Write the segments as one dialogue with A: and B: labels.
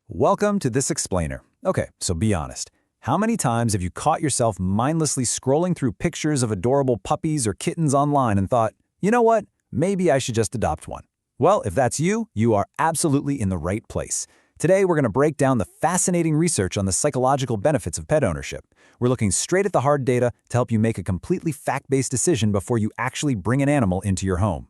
A: Welcome to This Explainer. Okay, so be honest. How many times have you caught yourself mindlessly scrolling through pictures of adorable puppies or kittens online and thought, you know what, maybe I should just adopt one? Well, if that's you, you are absolutely in the right place. Today, we're going to break down the fascinating research on the psychological benefits of pet ownership. We're looking straight at the hard data to help you make a completely fact-based decision before you actually bring an animal into your home.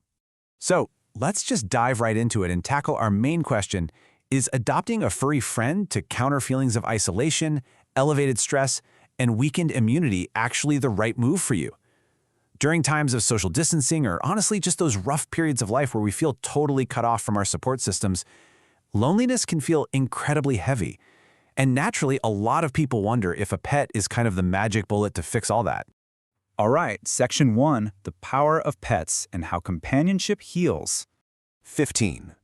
A: So, let's just dive right into it and tackle our main question. Is adopting a furry friend to counter feelings of isolation, elevated stress, and weakened immunity actually the right move for you? During times of social distancing, or honestly just those rough periods of life where we feel totally cut off from our support systems, loneliness can feel incredibly heavy. And naturally, a lot of people wonder if a pet is kind of the magic bullet to fix all that.
B: All right, Section 1, the power of pets and how companionship heals.
C: 15.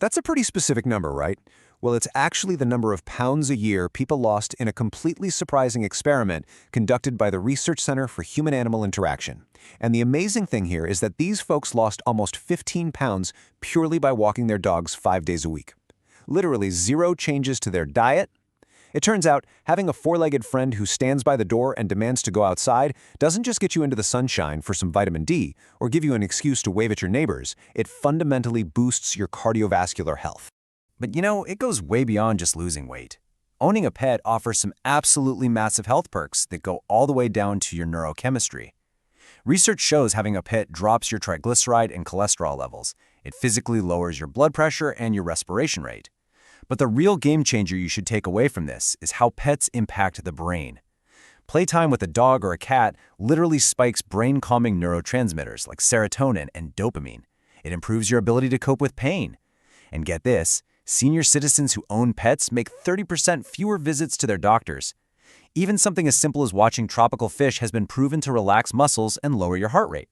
C: That's a pretty specific number, right? Well, it's actually the number of pounds a year people lost in a completely surprising experiment conducted by the Research Center for Human-Animal Interaction. And the amazing thing here is that these folks lost almost 15 pounds purely by walking their dogs 5 days a week. Literally zero changes to their diet. It turns out, having a four-legged friend who stands by the door and demands to go outside doesn't just get you into the sunshine for some vitamin D or give you an excuse to wave at your neighbors, it fundamentally boosts your cardiovascular health.
A: But you know, it goes way beyond just losing weight. Owning a pet offers some absolutely massive health perks that go all the way down to your neurochemistry. Research shows having a pet drops your triglyceride and cholesterol levels. It physically lowers your blood pressure and your respiration rate. But the real game changer you should take away from this is how pets impact the brain. Playtime with a dog or a cat literally spikes brain-calming neurotransmitters like serotonin and dopamine. It improves your ability to cope with pain. And get this, senior citizens who own pets make 30% fewer visits to their doctors. Even something as simple as watching tropical fish has been proven to relax muscles and lower your heart rate.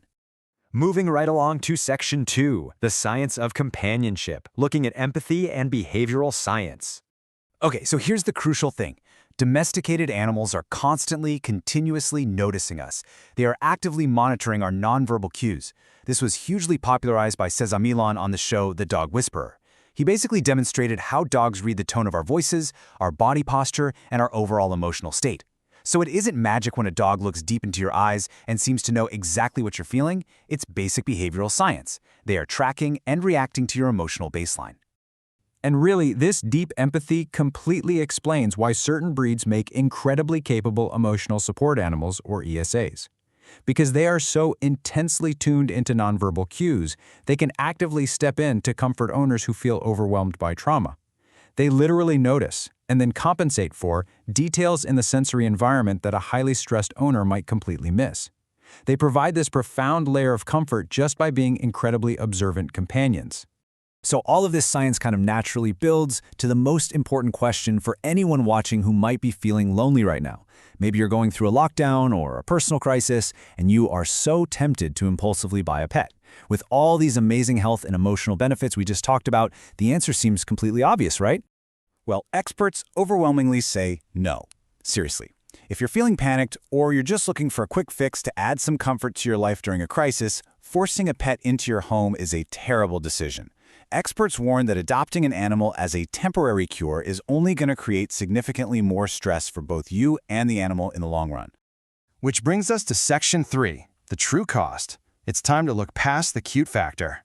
D: Moving right along to Section 2, the science of companionship, looking at empathy and behavioral science.
B: Okay, so here's the crucial thing. Domesticated animals are continuously noticing us. They are actively monitoring our nonverbal cues. This was hugely popularized by Cesar Millan on the show The Dog Whisperer. He basically demonstrated how dogs read the tone of our voices, our body posture, and our overall emotional state. So it isn't magic when a dog looks deep into your eyes and seems to know exactly what you're feeling. It's basic behavioral science. They are tracking and reacting to your emotional baseline.
E: And really, this deep empathy completely explains why certain breeds make incredibly capable emotional support animals, or ESAs. Because they are so intensely tuned into nonverbal cues, they can actively step in to comfort owners who feel overwhelmed by trauma. They literally notice, and then compensate for, details in the sensory environment that a highly stressed owner might completely miss. They provide this profound layer of comfort just by being incredibly observant companions.
A: So all of this science kind of naturally builds to the most important question for anyone watching who might be feeling lonely right now. Maybe you're going through a lockdown or a personal crisis, and you are so tempted to impulsively buy a pet. With all these amazing health and emotional benefits we just talked about, the answer seems completely obvious, right?
B: Well, experts overwhelmingly say no. Seriously. If you're feeling panicked or you're just looking for a quick fix to add some comfort to your life during a crisis, forcing a pet into your home is a terrible decision. Experts warn that adopting an animal as a temporary cure is only going to create significantly more stress for both you and the animal in the long run.
F: Which brings us to Section 3, the true cost. It's time to look past the cute factor.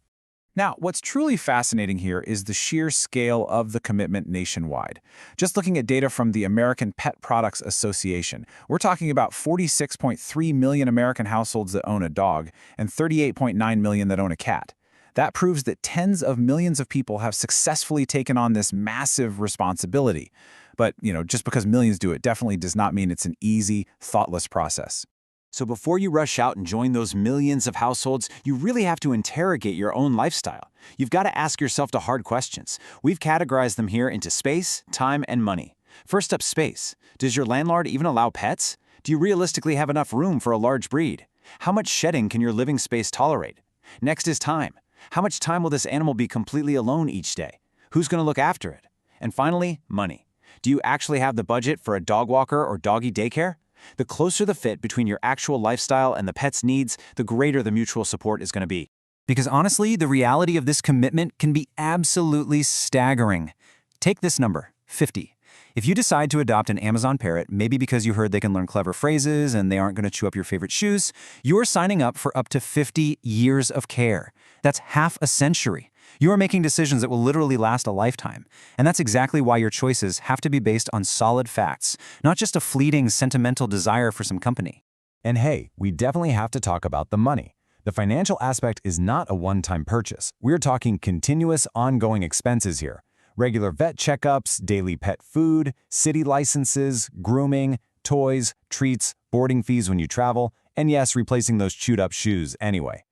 B: Now, what's truly fascinating here is the sheer scale of the commitment nationwide. Just looking at data from the American Pet Products Association, we're talking about 46.3 million American households that own a dog and 38.9 million that own a cat. That proves that tens of millions of people have successfully taken on this massive responsibility. But, just because millions do it definitely does not mean it's an easy, thoughtless process.
A: So before you rush out and join those millions of households, you really have to interrogate your own lifestyle. You've got to ask yourself the hard questions. We've categorized them here into space, time, and money. First up, space. Does your landlord even allow pets? Do you realistically have enough room for a large breed? How much shedding can your living space tolerate? Next is time. How much time will this animal be completely alone each day? Who's going to look after it? And finally, money. Do you actually have the budget for a dog walker or doggy daycare? The closer the fit between your actual lifestyle and the pet's needs, the greater the mutual support is going to be. Because honestly, the reality of this commitment can be absolutely staggering. Take this number,
B: 50. If you decide to adopt an Amazon parrot, maybe because you heard they can learn clever phrases and they aren't going to chew up your favorite shoes, you're signing up for up to 50 years of care. That's half a century. You are making decisions that will literally last a lifetime. And that's exactly why your choices have to be based on solid facts, not just a fleeting sentimental desire for some company.
A: And hey, we definitely have to talk about the money. The financial aspect is not a one-time purchase. We're talking continuous, ongoing expenses here. Regular vet checkups, daily pet food, city licenses, grooming, toys, treats, boarding fees when you travel, and yes, replacing those chewed-up shoes anyway.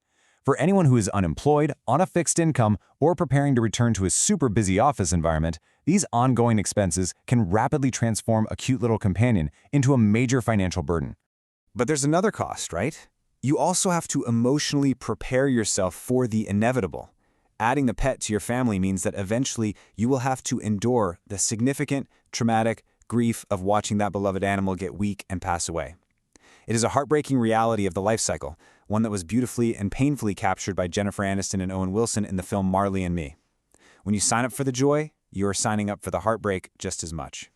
A: For anyone who is unemployed, on a fixed income, or preparing to return to a super busy office environment, these ongoing expenses can rapidly transform a cute little companion into a major financial burden.
C: But there's another cost, right? You also have to emotionally prepare yourself for the inevitable. Adding the pet to your family means that eventually you will have to endure the significant, traumatic grief of watching that beloved animal get weak and pass away. It is a heartbreaking reality of the life cycle, one that was beautifully and painfully captured by Jennifer Aniston and Owen Wilson in the film Marley and Me. When you sign up for the joy, you are signing up for the heartbreak just as much.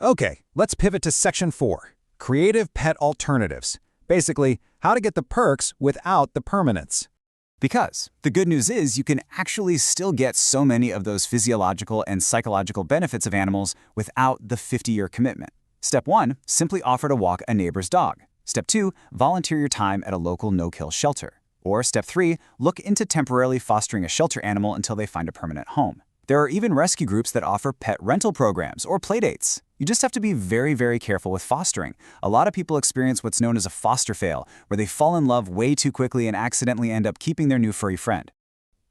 A: Okay, let's pivot to Section 4, Creative Pet Alternatives. Basically, how to get the perks without the permanence.
B: Because the good news is you can actually still get so many of those physiological and psychological benefits of animals without the 50-year commitment. Step 1, simply offer to walk a neighbor's dog. Step 2, volunteer your time at a local no-kill shelter. Or Step 3, look into temporarily fostering a shelter animal until they find a permanent home. There are even rescue groups that offer pet rental programs or playdates. You just have to be very, very careful with fostering. A lot of people experience what's known as a foster fail, where they fall in love way too quickly and accidentally end up keeping their new furry friend.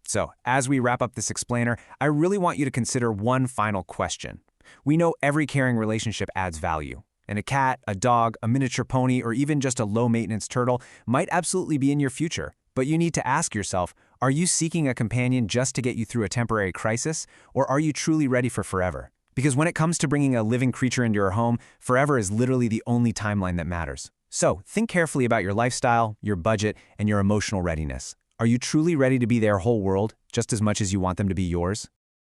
D: So, as we wrap up this explainer, I really want you to consider one final question. We know every caring relationship adds value, and a cat, a dog, a miniature pony, or even just a low-maintenance turtle might absolutely be in your future. But you need to ask yourself, are you seeking a companion just to get you through a temporary crisis, or are you truly ready for forever? Because when it comes to bringing a living creature into your home, forever is literally the only timeline that matters. So, think carefully about your lifestyle, your budget, and your emotional readiness. Are you truly ready to be their whole world, just as much as you want them to be yours?